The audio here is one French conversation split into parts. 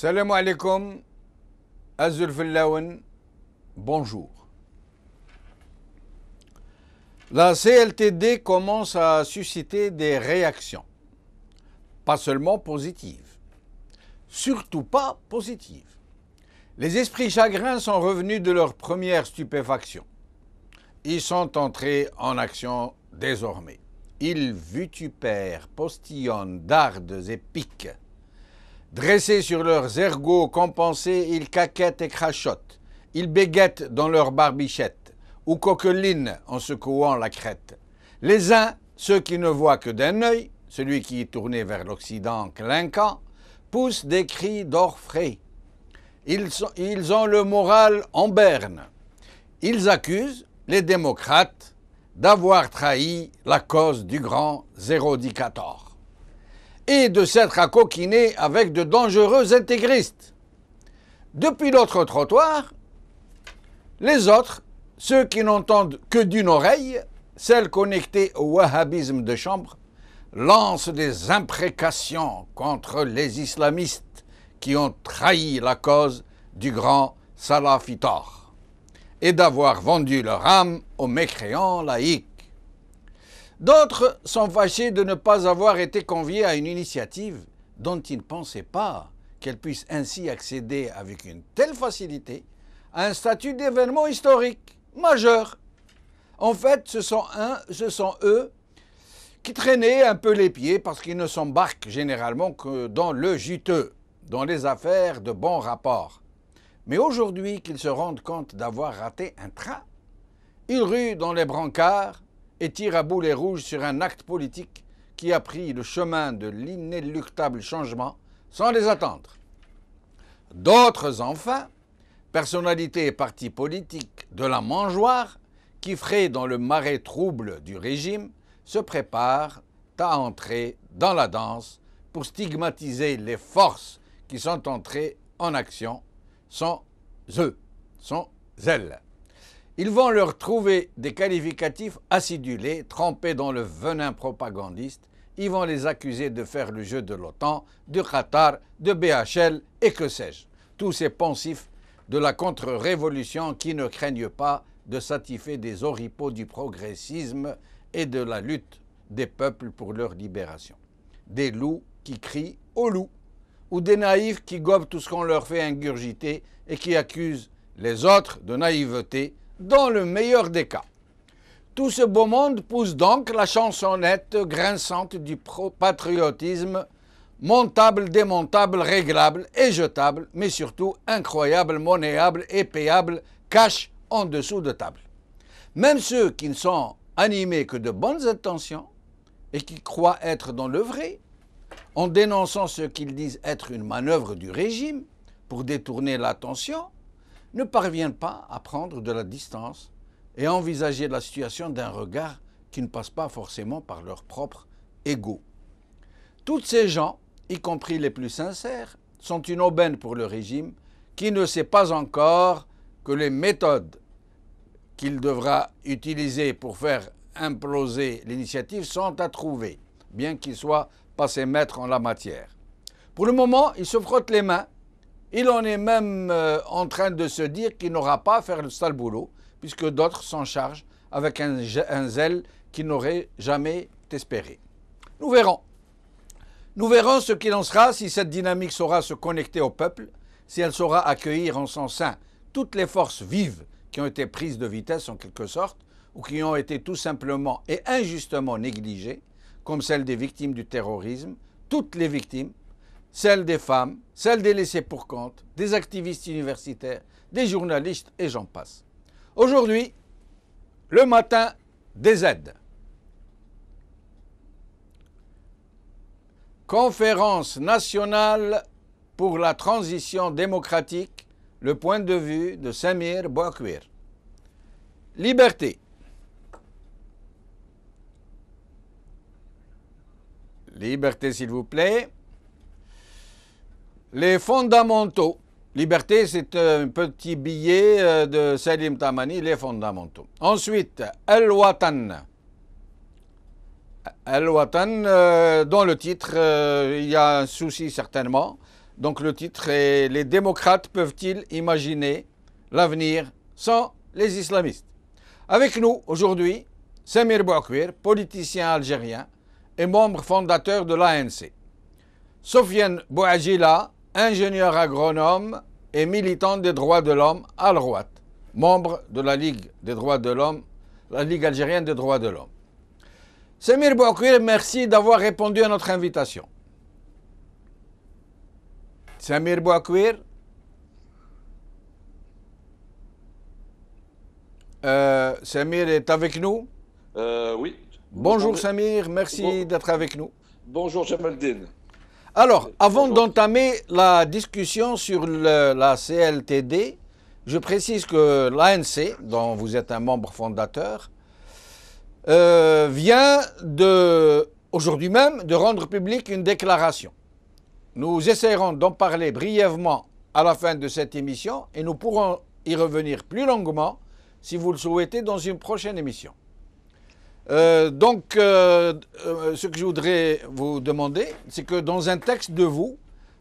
Salam alaikum, Azul Fillaoun, bonjour. La CLTD commence à susciter des réactions, pas seulement positives, surtout pas positives. Les esprits chagrins sont revenus de leur première stupéfaction. Ils sont entrés en action désormais. Ils vitupèrent, postillonnent, dardent et piquent. Dressés sur leurs ergots compensés, ils caquettent et crachotent. Ils béguettent dans leurs barbichettes ou coquelinent en secouant la crête. Les uns, ceux qui ne voient que d'un œil, celui qui est tourné vers l'Occident clinquant, poussent des cris d'orfraie. Ils ont le moral en berne. Ils accusent les démocrates d'avoir trahi la cause du grand zérodicator et de s'être accoquinés avec de dangereux intégristes. Depuis l'autre trottoir, les autres, ceux qui n'entendent que d'une oreille, celles connectées au wahhabisme de chambre, lancent des imprécations contre les islamistes qui ont trahi la cause du grand salafitor et d'avoir vendu leur âme aux mécréants laïcs. D'autres sont fâchés de ne pas avoir été conviés à une initiative dont ils ne pensaient pas qu'elle puisse ainsi accéder avec une telle facilité à un statut d'événement historique majeur. En fait, ce sont eux qui traînaient un peu les pieds parce qu'ils ne s'embarquent généralement que dans le juteux, dans les affaires de bon rapport. Mais aujourd'hui qu'ils se rendent compte d'avoir raté un train, ils ruent dans les brancards et tirent à boulet rouge sur un acte politique qui a pris le chemin de l'inéluctable changement sans les attendre. D'autres, enfin, personnalités et partis politiques de la mangeoire, qui fraient dans le marais trouble du régime, se préparent à entrer dans la danse pour stigmatiser les forces qui sont entrées en action sans eux, sans elles. Ils vont leur trouver des qualificatifs acidulés, trempés dans le venin propagandiste. Ils vont les accuser de faire le jeu de l'OTAN, du Qatar, de BHL et que sais-je. Tous ces poncifs de la contre-révolution qui ne craignent pas de s'attifer des oripeaux du progressisme et de la lutte des peuples pour leur libération. Des loups qui crient au loup, ou des naïfs qui gobent tout ce qu'on leur fait ingurgiter et qui accusent les autres de naïveté, dans le meilleur des cas. Tout ce beau monde pousse donc la chansonnette grinçante du patriotisme, montable, démontable, réglable et jetable, mais surtout incroyable, monnayable et payable, cash en dessous de table. Même ceux qui ne sont animés que de bonnes intentions et qui croient être dans le vrai, en dénonçant ce qu'ils disent être une manœuvre du régime pour détourner l'attention, ne parviennent pas à prendre de la distance et à envisager la situation d'un regard qui ne passe pas forcément par leur propre ego. Tous ces gens, y compris les plus sincères, sont une aubaine pour le régime qui ne sait pas encore que les méthodes qu'il devra utiliser pour faire imploser l'initiative sont à trouver, bien qu'il soit passé maître en la matière. Pour le moment, il se frotte les mains. Il en est même en train de se dire qu'il n'aura pas à faire le sale boulot, puisque d'autres s'en chargent avec un zèle qu'il n'aurait jamais espéré. Nous verrons. Nous verrons ce qu'il en sera si cette dynamique saura se connecter au peuple si elle saura accueillir en son sein toutes les forces vives qui ont été prises de vitesse en quelque sorte, ou qui ont été tout simplement et injustement négligées, comme celles des victimes du terrorisme, toutes les victimes, celles des femmes, celles des laissés pour compte, des activistes universitaires, des journalistes et j'en passe. Aujourd'hui, le matin des aides. Conférence nationale pour la transition démocratique, le point de vue de Samir Bouakwir. Liberté. Liberté, s'il vous plaît. Les fondamentaux. Liberté, c'est un petit billet de Salim Tamani, les fondamentaux. Ensuite, Al-Watan. Al-Watan, dans le titre, il y a un souci certainement. Donc le titre est « Les démocrates peuvent-ils imaginer l'avenir sans les islamistes ?» Avec nous aujourd'hui, Samir Bouakwir, politicien algérien et membre fondateur de l'ANC. Sofiane Bouagila, ingénieur agronome et militant des droits de l'homme à droite, membre de la Ligue des droits de l'homme, la Ligue algérienne des droits de l'homme. Samir Bouakwir, merci d'avoir répondu à notre invitation. Samir Bouakwir, Samir est avec nous? Oui. Bonjour Samir, merci d'être avec nous. Bonjour Jamaldine. Alors, avant d'entamer la discussion sur la CLTD, je précise que l'ANC, dont vous êtes un membre fondateur, vient aujourd'hui même de rendre publique une déclaration. Nous essaierons d'en parler brièvement à la fin de cette émission et nous pourrons y revenir plus longuement si vous le souhaitez dans une prochaine émission. Ce que je voudrais vous demander, c'est que dans un texte de vous,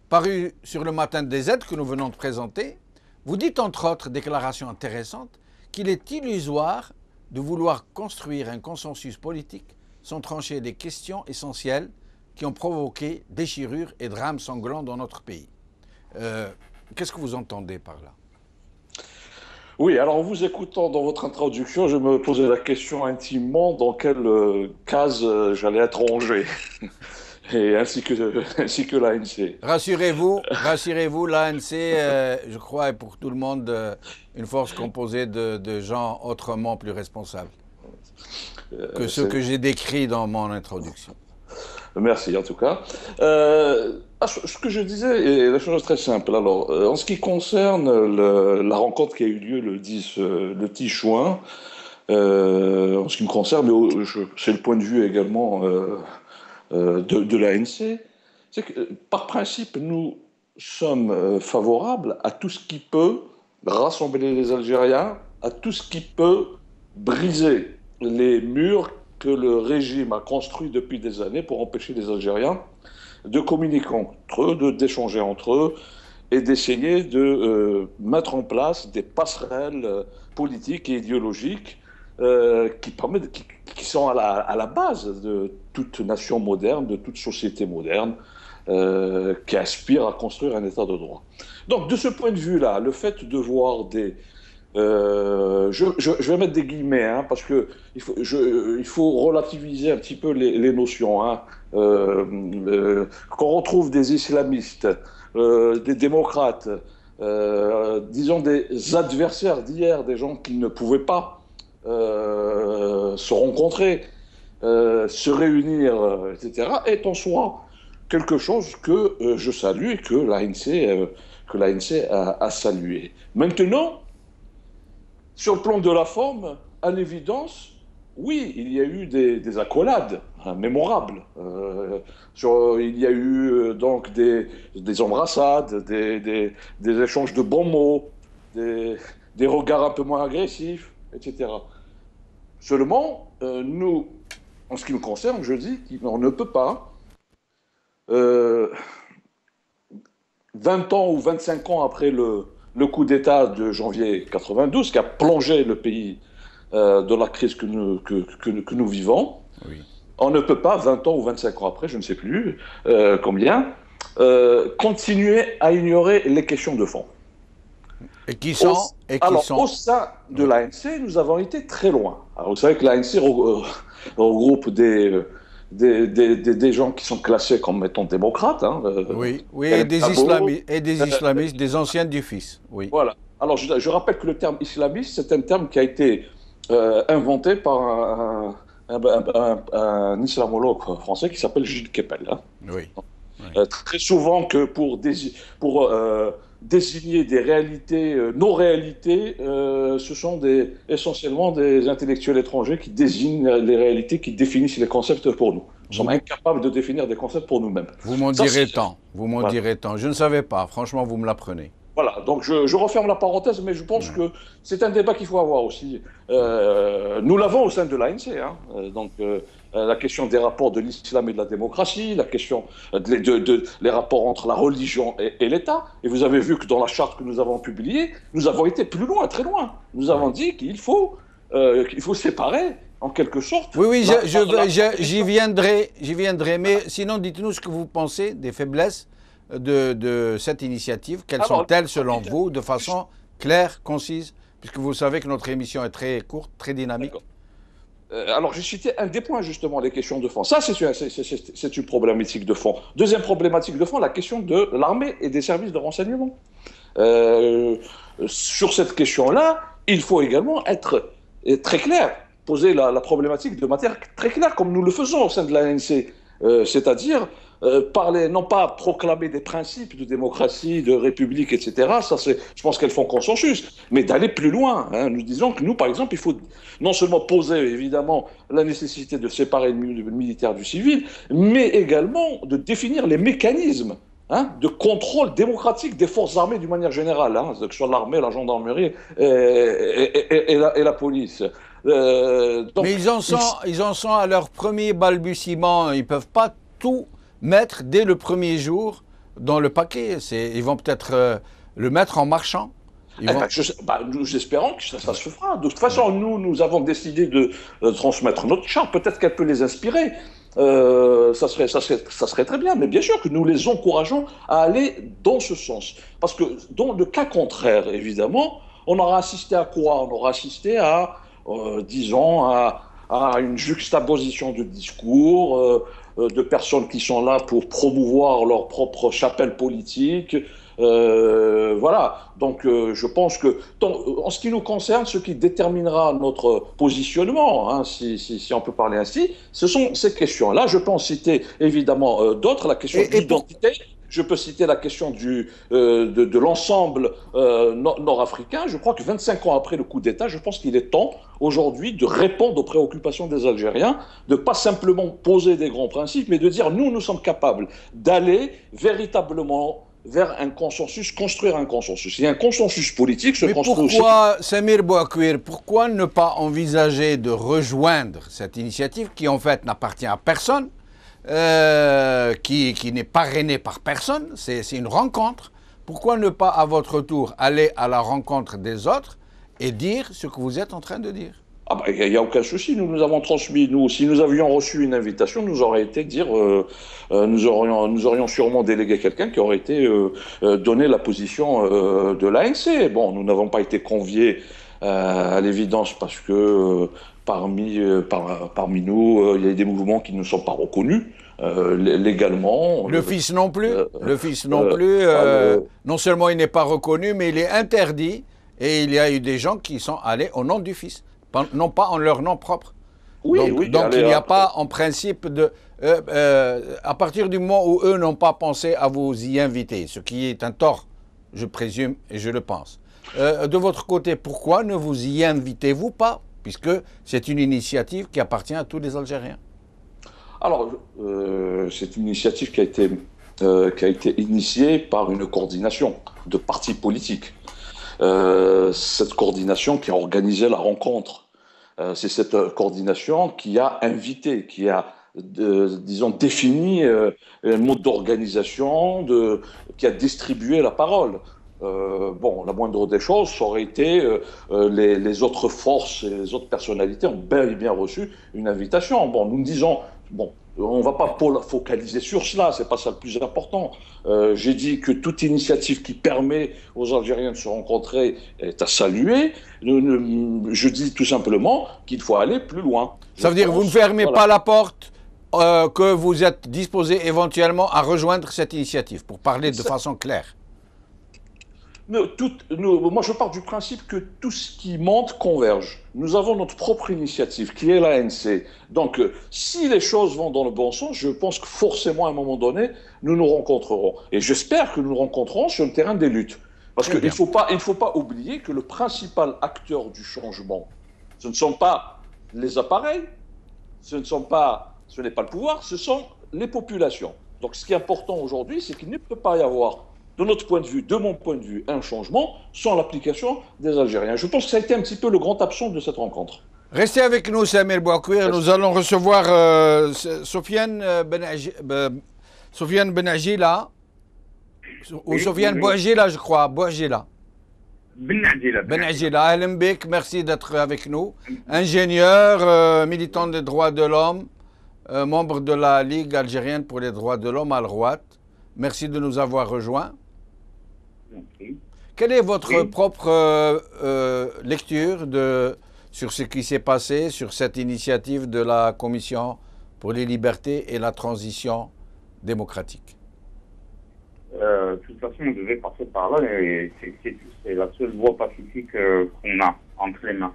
paru sur le Matin des Aides que nous venons de présenter, vous dites entre autres, déclaration intéressante, qu'il est illusoire de vouloir construire un consensus politique sans trancher les questions essentielles qui ont provoqué déchirures et drames sanglants dans notre pays. Qu'est-ce que vous entendez par là ? Oui, alors en vous écoutant dans votre introduction, je me posais la question intimement dans quelle case j'allais être rangé, et ainsi que l'ANC. Rassurez-vous, l'ANC, je crois, est pour tout le monde une force composée de gens autrement plus responsables que ceux que j'ai décrits dans mon introduction. Merci en tout cas. Ce que je disais est la chose très simple. Alors, en ce qui concerne la rencontre qui a eu lieu le 10 juin, en ce qui me concerne, mais c'est le point de vue également de l'ANC, c'est que par principe, nous sommes favorables à tout ce qui peut rassembler les Algériens, à tout ce qui peut briser les murs que le régime a construit depuis des années pour empêcher les Algériens de communiquer entre eux, d'échanger entre eux et d'essayer de mettre en place des passerelles politiques et idéologiques qui sont à la base de toute nation moderne, de toute société moderne, qui aspire à construire un état de droit. Donc de ce point de vue-là, le fait de voir des... je vais mettre des guillemets, hein, parce que il faut relativiser un petit peu les notions. Hein. Qu'on retrouve des islamistes, des démocrates, disons des adversaires d'hier, des gens qui ne pouvaient pas se rencontrer, se réunir, etc., est en soi quelque chose que je salue et que l'ANC a salué. Maintenant, sur le plan de la forme, à l'évidence, oui, il y a eu des accolades mémorables. Il y a eu donc des embrassades, des échanges de bons mots, des regards un peu moins agressifs, etc. Seulement, nous, en ce qui nous concerne, je dis qu'on ne peut pas, 20 ans ou 25 ans après le coup d'État de janvier 92, qui a plongé le pays dans la crise que nous vivons. Oui. On ne peut pas, 20 ans ou 25 ans après, je ne sais plus combien, continuer à ignorer les questions de fond. Et qui sont, Au sein de l'ANC, nous avons été très loin. Alors, vous savez que l'ANC regroupe des gens qui sont classés comme étant démocrates. Hein, oui, et des islamistes, des anciens du fils. Oui. Voilà. Alors, je rappelle que le terme islamiste, c'est un terme qui a été inventé par un islamologue français qui s'appelle Gilles Kepel. Hein. Oui. Très souvent que pour désigner des réalités, nos réalités, ce sont essentiellement des intellectuels étrangers qui désignent les réalités, qui définissent les concepts pour nous. Nous sommes incapables de définir des concepts pour nous-mêmes. Vous m'en direz tant. Vous m'en direz tant. Je ne savais pas. Franchement, vous me l'apprenez. Voilà, donc je referme la parenthèse, mais je pense que c'est un débat qu'il faut avoir aussi. Nous l'avons au sein de l'ANC, hein. La question des rapports de l'islam et de la démocratie, la question les rapports entre la religion et l'État. Et vous avez vu que dans la charte que nous avons publiée, nous avons été plus loin, très loin. Nous avons dit qu'il faut séparer, en quelque sorte. Oui, j'y viendrai. Mais sinon, dites-nous ce que vous pensez des faiblesses de cette initiative. Quelles sont-elles selon vous, de façon claire, concise, puisque vous savez que notre émission est très courte, très dynamique. Alors, j'ai cité un des points, justement, les questions de fond. Ça, c'est une problématique de fond. Deuxième problématique de fond, la question de l'armée et des services de renseignement. Sur cette question-là, il faut également être très clair, poser la problématique de manière très claire, comme nous le faisons au sein de l'ANC. C'est-à-dire parler, non pas proclamer des principes de démocratie, de république, etc. Ça, je pense qu'elles font consensus, mais d'aller plus loin. Hein. Nous disons que nous, par exemple, il faut non seulement poser évidemment la nécessité de séparer le militaire du civil, mais également de définir les mécanismes de contrôle démocratique des forces armées d'une manière générale, que ce soit l'armée, la gendarmerie et la police. Mais ils en sont à leur premier balbutiement. Ils ne peuvent pas tout mettre dès le premier jour dans le paquet. Ils vont peut-être le mettre en marchant. Nous espérons que ça se fera. De toute façon, nous avons décidé de transmettre notre charte. Peut-être qu'elle peut les inspirer. Ça serait très bien. Mais bien sûr que nous les encourageons à aller dans ce sens. Parce que dans le cas contraire, évidemment, on aura assisté à quoi? On aura assisté à, disons, à une juxtaposition de discours, de personnes qui sont là pour promouvoir leur propre chapelle politique. Voilà. Donc, je pense que, en ce qui nous concerne, ce qui déterminera notre positionnement, si on peut parler ainsi, ce sont ces questions-là. Je peux en citer évidemment d'autres. La question de l'identité. Je peux citer la question de l'ensemble nord-africain. Je crois que 25 ans après le coup d'État, je pense qu'il est temps aujourd'hui de répondre aux préoccupations des Algériens, de ne pas simplement poser des grands principes, mais de dire nous sommes capables d'aller véritablement vers un consensus, construire un consensus. Il y a un consensus politique se construit aussi. Pourquoi, Samir Bouakwir, pourquoi ne pas envisager de rejoindre cette initiative qui en fait n'appartient à personne, qui n'est parrainée par personne, c'est une rencontre. Pourquoi ne pas à votre tour aller à la rencontre des autres et dire ce que vous êtes en train de dire? Il n'y a aucun souci, nous avons transmis, si nous avions reçu une invitation, nous aurait été dire, nous aurions sûrement délégué quelqu'un qui aurait été donné la position de l'ANC. Bon, nous n'avons pas été conviés à l'évidence parce que parmi nous, il y a des mouvements qui ne sont pas reconnus légalement. Le fils non plus. Non seulement il n'est pas reconnu, mais il est interdit. Et il y a eu des gens qui sont allés au nom du fils, non pas en leur nom propre. Donc il n'y a pas en principe de... à partir du moment où eux n'ont pas pensé à vous y inviter, ce qui est un tort, je présume, et je le pense. De votre côté, pourquoi ne vous y invitez-vous pas, puisque c'est une initiative qui appartient à tous les Algériens? Alors, c'est une initiative qui a été initiée par une coordination de partis politiques. Cette coordination qui a organisé la rencontre. C'est cette coordination qui a invité, qui a, disons, défini un mode d'organisation, qui a distribué la parole. La moindre des choses, ça aurait été les autres forces et les autres personnalités ont bel et bien reçu une invitation. Nous disons, on ne va pas focaliser sur cela, c'est pas ça le plus important. J'ai dit que toute initiative qui permet aux Algériens de se rencontrer est à saluer. Je dis tout simplement qu'il faut aller plus loin. Ça veut dire que vous ne fermez voilà. pas la porte, que vous êtes disposé éventuellement à rejoindre cette initiative, pour parler de façon claire. Moi, je pars du principe que tout ce qui monte converge. Nous avons notre propre initiative, qui est l'ANC. Donc, si les choses vont dans le bon sens, je pense que forcément, à un moment donné, nous nous rencontrerons. Et j'espère que nous nous rencontrerons sur le terrain des luttes. Parce qu'il ne faut pas oublier que le principal acteur du changement, ce ne sont pas les appareils, ce n'est pas le pouvoir, ce sont les populations. Donc, ce qui est important aujourd'hui, c'est qu'il ne peut pas y avoir, de notre point de vue, de mon point de vue, un changement sans l'application des Algériens. Je pense que ça a été un petit peu le grand absent de cette rencontre. Restez avec nous, Samir Bouakouir. Nous allons recevoir Sofiane Benagila, ou Sofiane Bouagila, je crois. Bouagila. Benagila. Ahlan bik, merci d'être avec nous. Ingénieur, militant des droits de l'homme, membre de la Ligue algérienne pour les droits de l'homme, Al-Rouat. Merci de nous avoir rejoints. Quelle est votre propre lecture sur ce qui s'est passé, sur cette initiative de la Commission pour les libertés et la transition démocratique? De toute façon, on devait passer par là et c'est la seule voie pacifique qu'on a entre les mains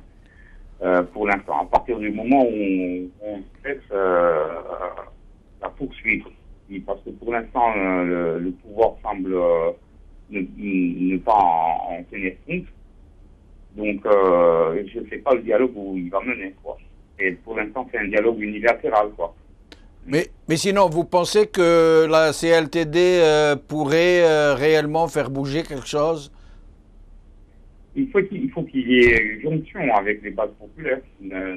pour l'instant. À partir du moment où on laisse la poursuivre, parce que pour l'instant, le pouvoir semble ne pas en tenir compte. Donc, je ne sais pas le dialogue où il va mener, quoi. Et pour l'instant, c'est un dialogue unilatéral, quoi. Mais sinon, vous pensez que la CLTD pourrait réellement faire bouger quelque chose? Il faut qu'il y ait une jonction avec les bases populaires,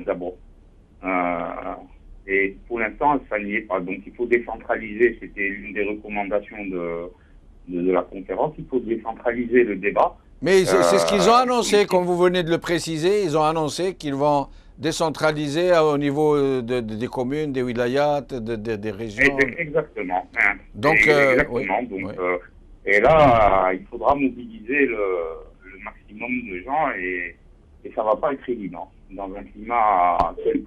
d'abord. Et pour l'instant, ça n'y est pas. Donc, il faut décentraliser. C'était l'une des recommandations de la conférence. Il faut décentraliser le débat. Mais c'est ce qu'ils ont annoncé, comme vous venez de le préciser. Ils ont annoncé qu'ils vont décentraliser au niveau des communes, des wilayats, des régions. Exactement. Donc, exactement. Oui, donc, oui. Et là, il faudra mobiliser le maximum de gens et ça ne va pas être évident dans un climat tel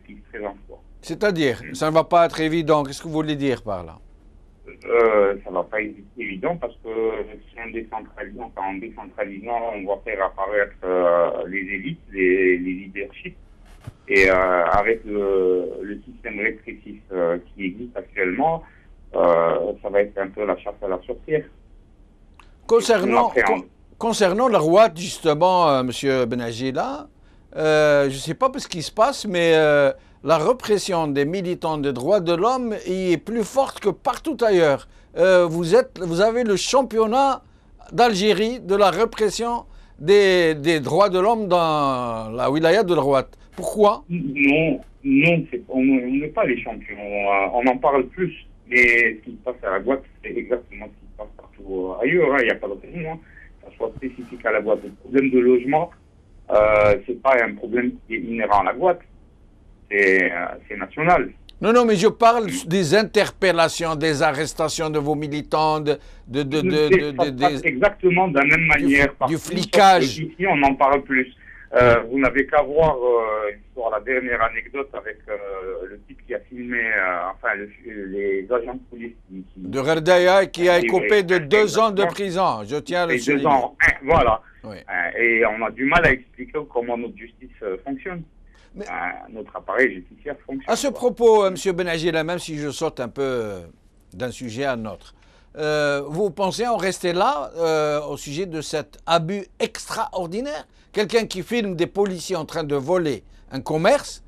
qui se présente. C'est-à-dire, ça ne va pas être évident. Qu'est-ce que vous voulez dire par là? Ça ne va pas être évident parce que si en décentralisant, on va faire apparaître les élites, les leaderships. Et avec le système répressif qui existe actuellement, ça va être un peu la chasse à la sorcière. Concernant le roi, justement, M. Benagila, je ne sais pas ce qui se passe, mais la répression des militants des droits de l'homme est plus forte que partout ailleurs. Vous avez le championnat d'Algérie de la répression des droits de l'homme dans la wilaya de Rouat. Pourquoi? Non, on n'est pas les champions. On en parle plus. Mais ce qui se passe à la Guadeloupe, c'est exactement ce qui se passe partout ailleurs. Il n'y a pas de raison. Ça soit spécifique à la Guadeloupe. Le problème de logement, c'est pas un problème qui est inhérent à la Guadeloupe. C'est national. Non, mais je parle des interpellations, des arrestations de vos militants, exactement de la même manière. Du flicage. Ici, on en parle plus. Vous n'avez qu'à voir la dernière anecdote avec le type qui a filmé, les agents de police de Gerdaya qui a écopé de 2 ans de prison. Je tiens à le souligner. 2 ans, voilà. Oui. Et on a du mal à expliquer comment notre justice fonctionne. Mais notre appareil judiciaire fonctionne. À ce propos, M. Benagila, même si je saute un peu d'un sujet à un autre, vous pensez en rester là au sujet de cet abus extraordinaire? Quelqu'un qui filme des policiers en train de voler un commerce,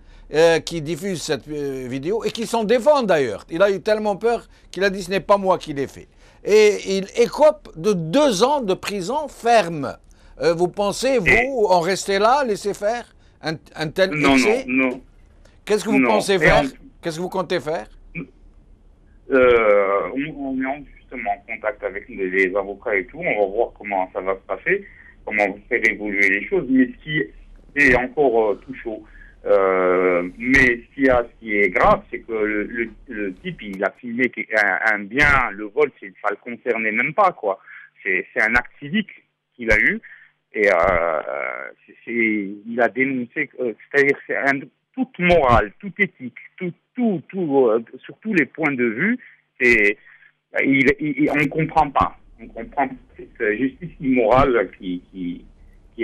qui diffuse cette vidéo et qui s'en défend d'ailleurs. Il a eu tellement peur qu'il a dit ce n'est pas moi qui l'ai fait. Et il écope de 2 ans de prison ferme. Vous pensez, vous, en rester là, laisser faire un tel excès? Non. Qu'est-ce que vous pensez faire? Qu'est-ce que vous comptez faire? On est justement en contact avec les avocats et tout. On va voir comment ça va se passer, comment faire évoluer les choses. Mais ce qui est encore tout chaud, Mais ce qui est grave, c'est que le type, il a filmé un bien, le vol, ça le concernait même pas, quoi. C'est un acte civique qu'il a eu, et il a dénoncé, c'est-à-dire toute morale, toute éthique, sur tous les points de vue, on comprend pas. On comprend cette justice immorale qui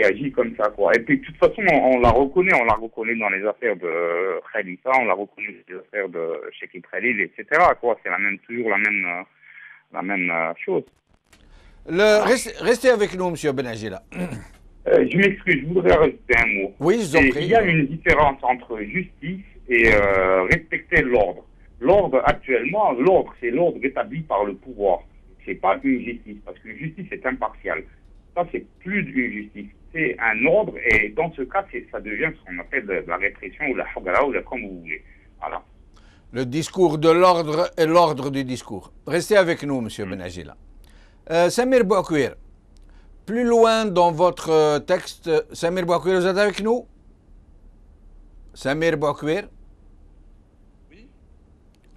agit comme ça, quoi. Et puis, de toute façon, on la reconnaît dans les affaires de Khalifa, on la reconnaît dans les affaires de Cheikh Khalil, etc., quoi. C'est toujours la même chose. Restez avec nous, M. Benagila. Je m'excuse, je voudrais rajouter un mot. Oui, je vous en prie. Il y a une différence entre justice et respecter l'ordre. L'ordre, actuellement, c'est l'ordre établi par le pouvoir. C'est pas une justice, parce qu'une justice est impartiale. Ça, c'est plus d'une justice. C'est un ordre, et dans ce cas, ça devient ce qu'on appelle de la répression, ou la hogara, ou comme vous voulez. Voilà. Le discours de l'ordre et l'ordre du discours. Restez avec nous, M. Benagila. Samir Bouakwir, plus loin dans votre texte, Samir Bouakwir, vous êtes avec nous? Samir Bouakwir? Oui.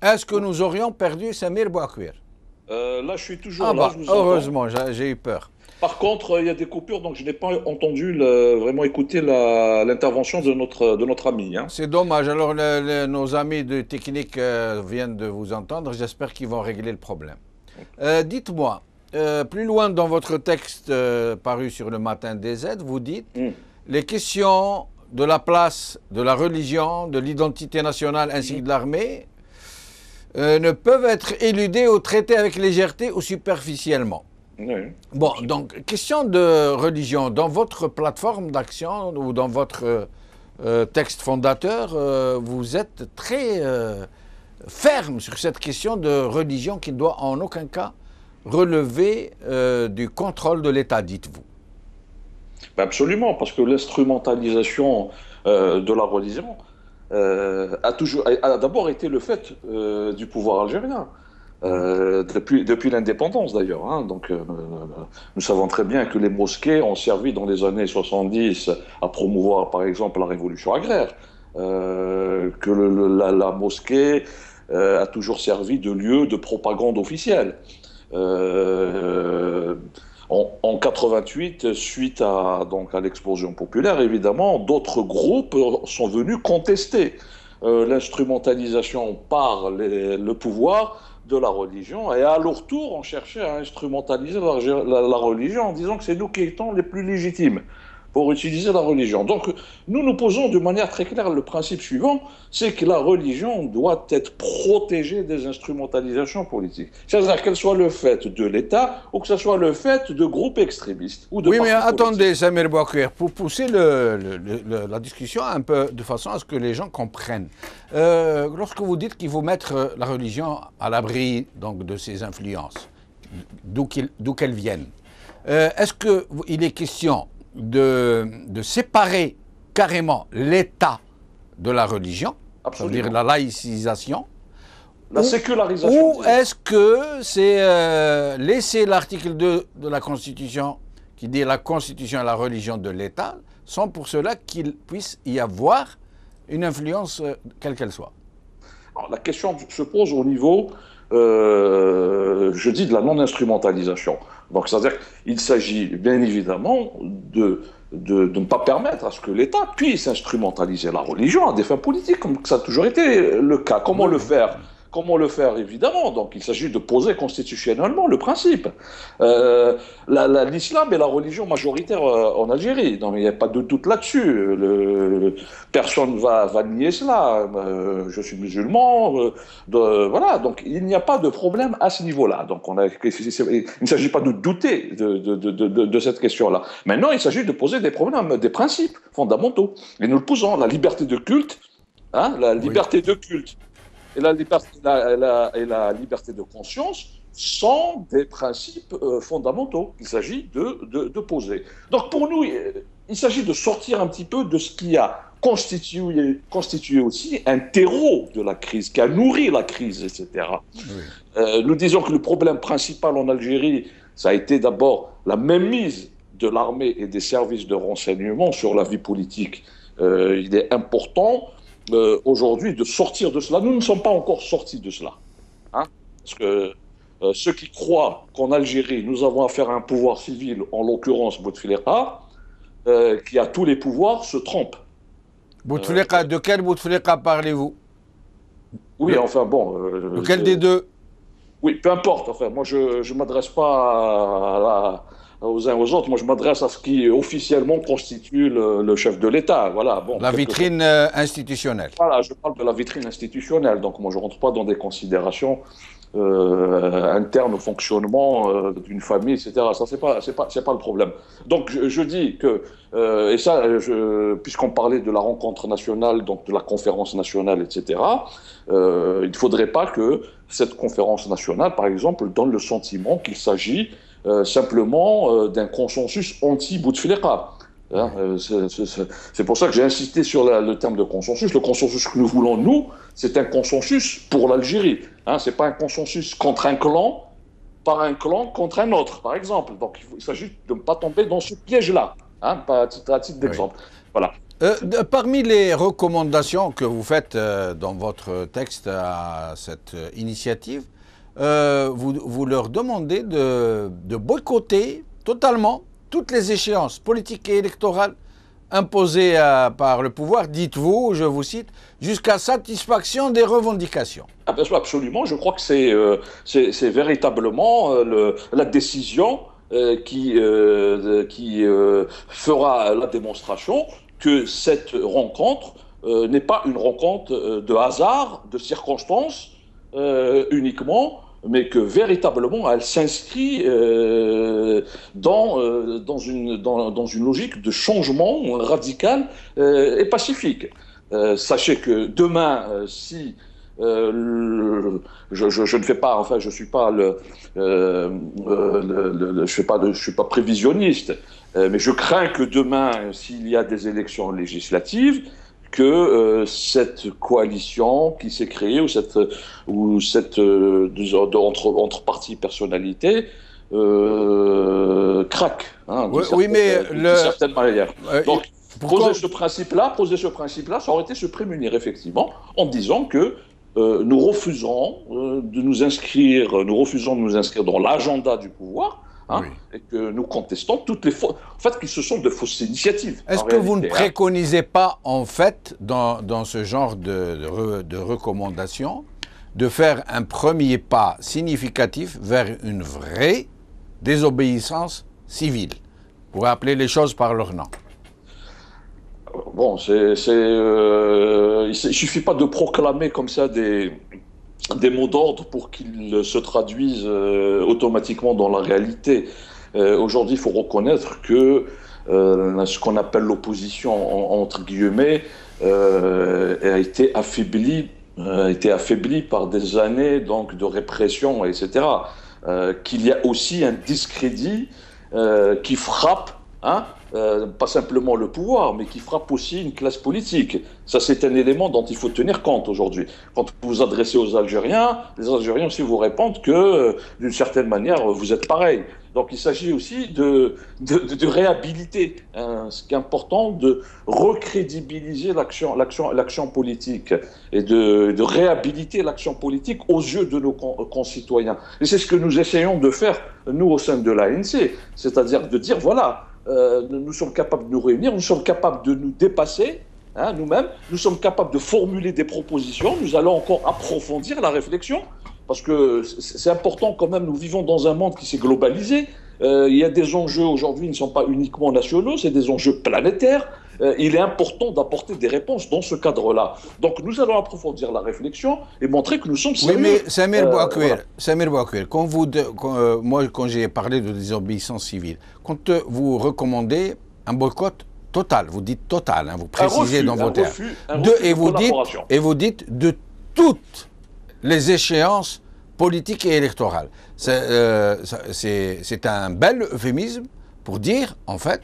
Est-ce que nous aurions perdu Samir Bouakwir? Là, je suis toujours là. Je vous heureusement, j'ai eu peur. Par contre, il y a des coupures, donc je n'ai pas entendu vraiment écouter l'intervention de notre ami. Hein. C'est dommage. Alors, nos amis de technique viennent de vous entendre. J'espère qu'ils vont régler le problème. Dites-moi, plus loin dans votre texte paru sur le Matin des Z, vous dites les questions de la place de la religion, de l'identité nationale ainsi que de l'armée ne peuvent être éludées ou traitées avec légèreté ou superficiellement. Oui. Bon, donc, question de religion. Dans votre plateforme d'action ou dans votre texte fondateur, vous êtes très ferme sur cette question de religion qui ne doit en aucun cas relever du contrôle de l'État, dites-vous. Absolument, parce que l'instrumentalisation de la religion a d'abord été le fait du pouvoir algérien. Depuis l'indépendance d'ailleurs. Hein. Donc, nous savons très bien que les mosquées ont servi dans les années 70 à promouvoir par exemple la révolution agraire, que la mosquée a toujours servi de lieu de propagande officielle. En 88, suite à l'explosion populaire, évidemment, d'autres groupes sont venus contester l'instrumentalisation par le pouvoir de la religion, et à leur tour, on cherchait à instrumentaliser la religion en disant que c'est nous qui étions les plus légitimes pour utiliser la religion. Donc, nous posons de manière très claire le principe suivant, c'est que la religion doit être protégée des instrumentalisations politiques. C'est-à-dire qu'elle soit le fait de l'État ou que ce soit le fait de groupes extrémistes ou de Oui, mais attendez, politiques. Samir Bouakwir, pour pousser la discussion un peu de façon à ce que les gens comprennent. Lorsque vous dites qu'il faut mettre la religion à l'abri donc de ses influences, d'où qu'elles viennent, est-ce qu'il est question de séparer carrément l'État de la religion, c'est-à-dire la laïcisation, la sécularisation. Ou est-ce que c'est laisser l'article 2 de la Constitution qui dit la Constitution et la religion de l'État, sans pour cela qu'il puisse y avoir une influence quelle qu'elle soit? Alors, la question se pose au niveau, je dis, de la non-instrumentalisation. Donc, c'est-à-dire qu'il s'agit bien évidemment de ne pas permettre à ce que l'État puisse instrumentaliser la religion à des fins politiques, comme ça a toujours été le cas. Comment le faire ? Comment le faire, évidemment? Donc, il s'agit de poser constitutionnellement le principe. L'islam est la religion majoritaire en Algérie. Donc, il n'y a pas de doute là-dessus. Personne ne va nier cela. Je suis musulman. Voilà. Donc, il n'y a pas de problème à ce niveau-là. Donc, il ne s'agit pas de douter de cette question-là. Maintenant, il s'agit de poser des problèmes, des principes fondamentaux. Et nous le posons. La liberté de culte, hein, la liberté de culte. Et la liberté de conscience sont des principes fondamentaux qu'il s'agit de poser. Donc pour nous, il s'agit de sortir un petit peu de ce qui a constitué aussi un terreau de la crise, qui a nourri la crise, etc. Oui. Nous disons que le problème principal en Algérie, ça a été d'abord la mainmise de l'armée et des services de renseignement sur la vie politique il est important aujourd'hui de sortir de cela. Nous ne sommes pas encore sortis de cela. Hein, parce que ceux qui croient qu'en Algérie, nous avons affaire à un pouvoir civil, en l'occurrence Bouteflika, qui a tous les pouvoirs, se trompent. Bouteflika, de quel Bouteflika parlez-vous? Oui, enfin bon. Lequel des deux? Oui, peu importe. Enfin, moi, je ne m'adresse pas aux uns aux autres. Moi, je m'adresse à ce qui officiellement constitue le chef de l'État. Voilà. Bon, la vitrine institutionnelle. Voilà, je parle de la vitrine institutionnelle. Donc, moi, je ne rentre pas dans des considérations internes au fonctionnement d'une famille, etc. Ça, c'est pas le problème. Donc, je dis que, et ça, puisqu'on parlait de la rencontre nationale, donc de la conférence nationale, etc., il ne faudrait pas que cette conférence nationale, par exemple, donne le sentiment qu'il s'agit simplement d'un consensus anti-Bouteflika. Hein, c'est pour ça que j'ai insisté sur le terme de consensus. Le consensus que nous voulons, nous, c'est un consensus pour l'Algérie. Hein, ce n'est pas un consensus contre un clan, par un clan contre un autre, par exemple. Donc il s'agit de ne pas tomber dans ce piège-là, hein, à titre d'exemple. Oui. Voilà. Parmi les recommandations que vous faites dans votre texte à cette initiative, vous leur demandez de boycotter totalement toutes les échéances politiques et électorales imposées par le pouvoir, dites-vous, je vous cite, jusqu'à satisfaction des revendications. Ah bien sûr, absolument. Je crois que c'est véritablement la décision qui fera la démonstration que cette rencontre n'est pas une rencontre de hasard, de circonstances uniquement, mais que véritablement elle s'inscrit dans une logique de changement radical et pacifique. Sachez que demain, si je ne fais pas, enfin je suis pas je suis pas prévisionniste, mais je crains que demain, s'il y a des élections législatives, que cette coalition qui s'est créée entre partis personnalités craque, hein, d'une certaine manière. Donc poser ce principe-là, ça aurait été se prémunir effectivement en disant que nous refusons de nous inscrire dans l'agenda du pouvoir. Hein, oui. Et que nous contestons toutes les fausses, en fait, que ce sont de fausses initiatives. Est-ce que vous ne préconisez pas, en fait, dans ce genre de recommandations, de faire un premier pas significatif vers une vraie désobéissance civile, pour appeler les choses par leur nom? Bon, il ne suffit pas de proclamer comme ça des mots d'ordre pour qu'ils se traduisent automatiquement dans la réalité. Aujourd'hui, il faut reconnaître que ce qu'on appelle l'opposition, entre guillemets, a été affaiblie par des années donc, de répression, etc. Qu'il y a aussi un discrédit qui frappe, hein, pas simplement le pouvoir, mais qui frappe aussi une classe politique. Ça, c'est un élément dont il faut tenir compte aujourd'hui. Quand vous vous adressez aux Algériens, les Algériens aussi vous répondent que, d'une certaine manière, vous êtes pareil. Donc, il s'agit aussi de réhabiliter. Hein, ce qui est important, de recrédibiliser l'action politique et de réhabiliter l'action politique aux yeux de nos concitoyens. Et c'est ce que nous essayons de faire, nous, au sein de l'ANC. C'est-à-dire de dire, voilà, nous sommes capables de nous réunir, nous sommes capables de nous dépasser, hein, nous-mêmes, nous sommes capables de formuler des propositions, nous allons encore approfondir la réflexion, parce que c'est important quand même, nous vivons dans un monde qui s'est globalisé, il y a des enjeux aujourd'hui qui ne sont pas uniquement nationaux, c'est des enjeux planétaires, il est important d'apporter des réponses dans ce cadre-là. Donc nous allons approfondir la réflexion et montrer que nous sommes sérieux. Oui, mais Samir Bouakwel, moi quand j'ai parlé de désobéissance civile, quand vous recommandez un boycott total, vous dites total, hein, vous précisez dans vos termes, et vous dites de toutes les échéances politiques et électorales. C'est un bel euphémisme pour dire, en fait,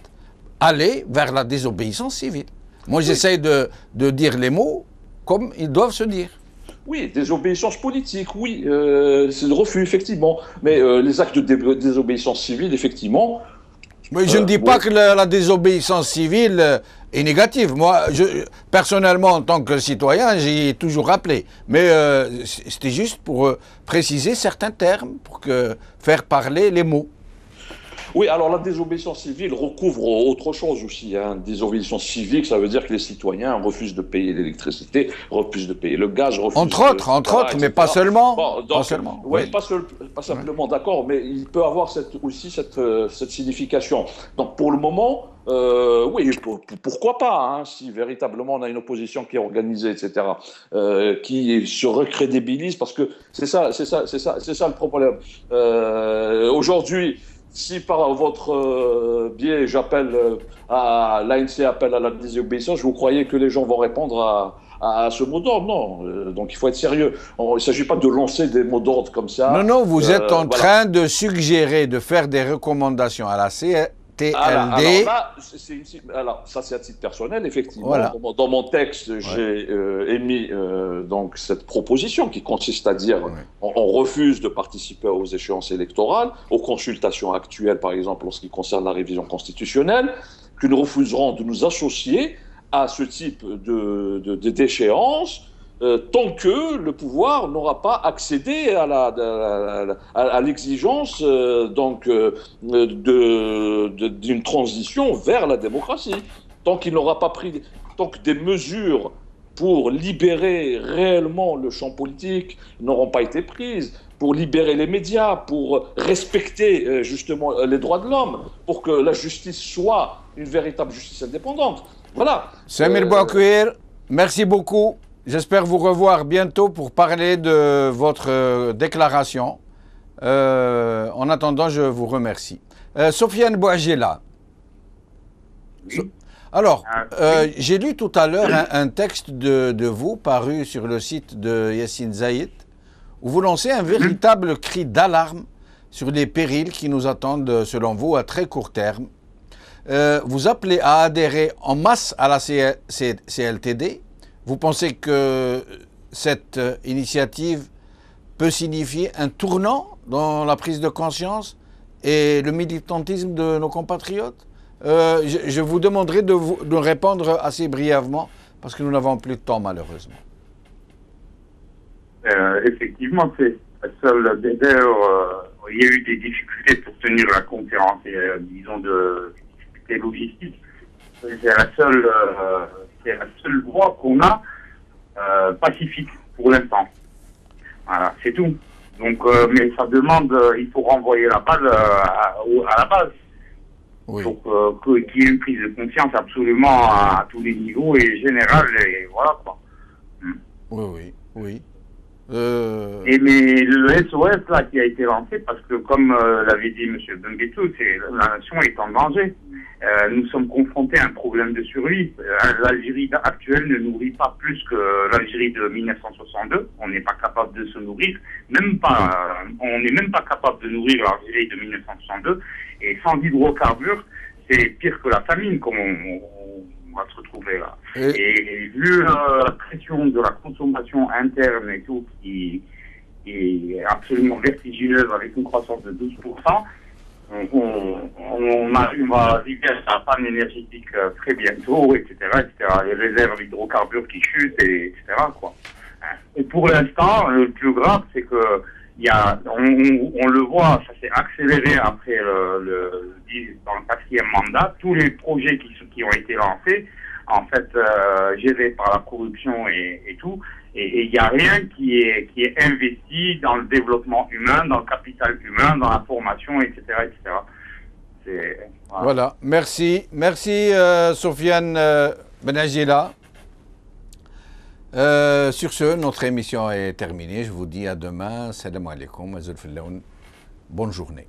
aller vers la désobéissance civile. Moi, oui, j'essaye de dire les mots comme ils doivent se dire. Oui, désobéissance politique, oui, c'est le refus, effectivement. Mais les actes de désobéissance civile, effectivement, Mais je ne dis pas que la désobéissance civile est négative. Moi, personnellement, en tant que citoyen, j'y ai toujours rappelé. Mais c'était juste pour préciser certains termes, pour faire parler les mots. Oui, alors la désobéissance civile recouvre autre chose aussi. Hein. Désobéissance civique, ça veut dire que les citoyens refusent de payer l'électricité, refusent de payer le gaz, refusent entre autres, mais pas seulement. Bon, donc, pas seulement. Oui, Oui. pas simplement, d'accord, mais il peut avoir aussi cette signification. Donc pour le moment, oui, pourquoi pas, hein, si véritablement on a une opposition qui est organisée, etc., qui se recrédibilise, parce que c'est ça le problème. Aujourd'hui, si par votre biais, l'ANC appelle à la désobéissance, vous croyez que les gens vont répondre à ce mot d'ordre? Non. Donc il faut être sérieux. Il ne s'agit pas de lancer des mots d'ordre comme ça. Non, vous êtes en train de suggérer, de faire des recommandations à la CTLD. Alors, ça c'est à titre personnel, effectivement. Voilà. Dans mon texte, j'ai émis donc cette proposition qui consiste à dire on refuse de participer aux échéances électorales, aux consultations actuelles, par exemple, en ce qui concerne la révision constitutionnelle, que nous refuserons de nous associer à ce type d'échéance tant que le pouvoir n'aura pas accédé à l'exigence d'une transition vers la démocratie. Tant qu'il n'aura pas pris des mesures pour libérer réellement le champ politique n'auront pas été prises, pour libérer les médias, pour respecter justement les droits de l'homme, pour que la justice soit une véritable justice indépendante. Voilà. Samir Bouakouir, merci beaucoup. J'espère vous revoir bientôt pour parler de votre déclaration. En attendant, je vous remercie. Sofiane Bouajela. Alors, j'ai lu tout à l'heure un texte de vous paru sur le site de Yassine Zaïd, où vous lancez un véritable cri d'alarme sur les périls qui nous attendent, selon vous, à très court terme. Vous appelez à adhérer en masse à la CLTD. Vous pensez que cette initiative peut signifier un tournant dans la prise de conscience et le militantisme de nos compatriotes? Je vous demanderai de répondre assez brièvement parce que nous n'avons plus de temps malheureusement. Effectivement, c'est la seule. D'ailleurs, il y a eu des difficultés pour tenir la conférence, disons des difficultés logistiques. C'est la seule voie qu'on a pacifique pour l'instant. Voilà, c'est tout. Donc, mais ça demande, il faut renvoyer la balle à la base. Oui. Donc, qu'il y ait une prise de conscience absolument à tous les niveaux et générale, et voilà quoi. Oui. Mais le SOS là qui a été lancé, parce que comme l'avait dit M. Benguetou, la nation est en danger. Nous sommes confrontés à un problème de survie. L'Algérie actuelle ne nourrit pas plus que l'Algérie de 1962. On n'est pas capable de se nourrir, on n'est même pas capable de nourrir l'Algérie de 1962. Et sans hydrocarbures, c'est pire que la famine, comme on va se retrouver là. Et vu la pression de la consommation interne et tout, qui est absolument vertigineuse avec une croissance de 12%, on va arriver à la panne énergétique très bientôt, etc., etc. Les réserves d'hydrocarbures qui chutent, etc., quoi. Et pour l'instant, le plus grave, c'est que on le voit, ça s'est accéléré après dans le 4e mandat. Tous les projets qui ont été lancés, en fait, gérés par la corruption et tout. Et il n'y a rien qui est investi dans le développement humain, dans le capital humain, dans la formation, etc., etc. Voilà. Merci, Sofiane Benajela. Sur ce, notre émission est terminée. Je vous dis à demain. Salam alaikum. Bonne journée.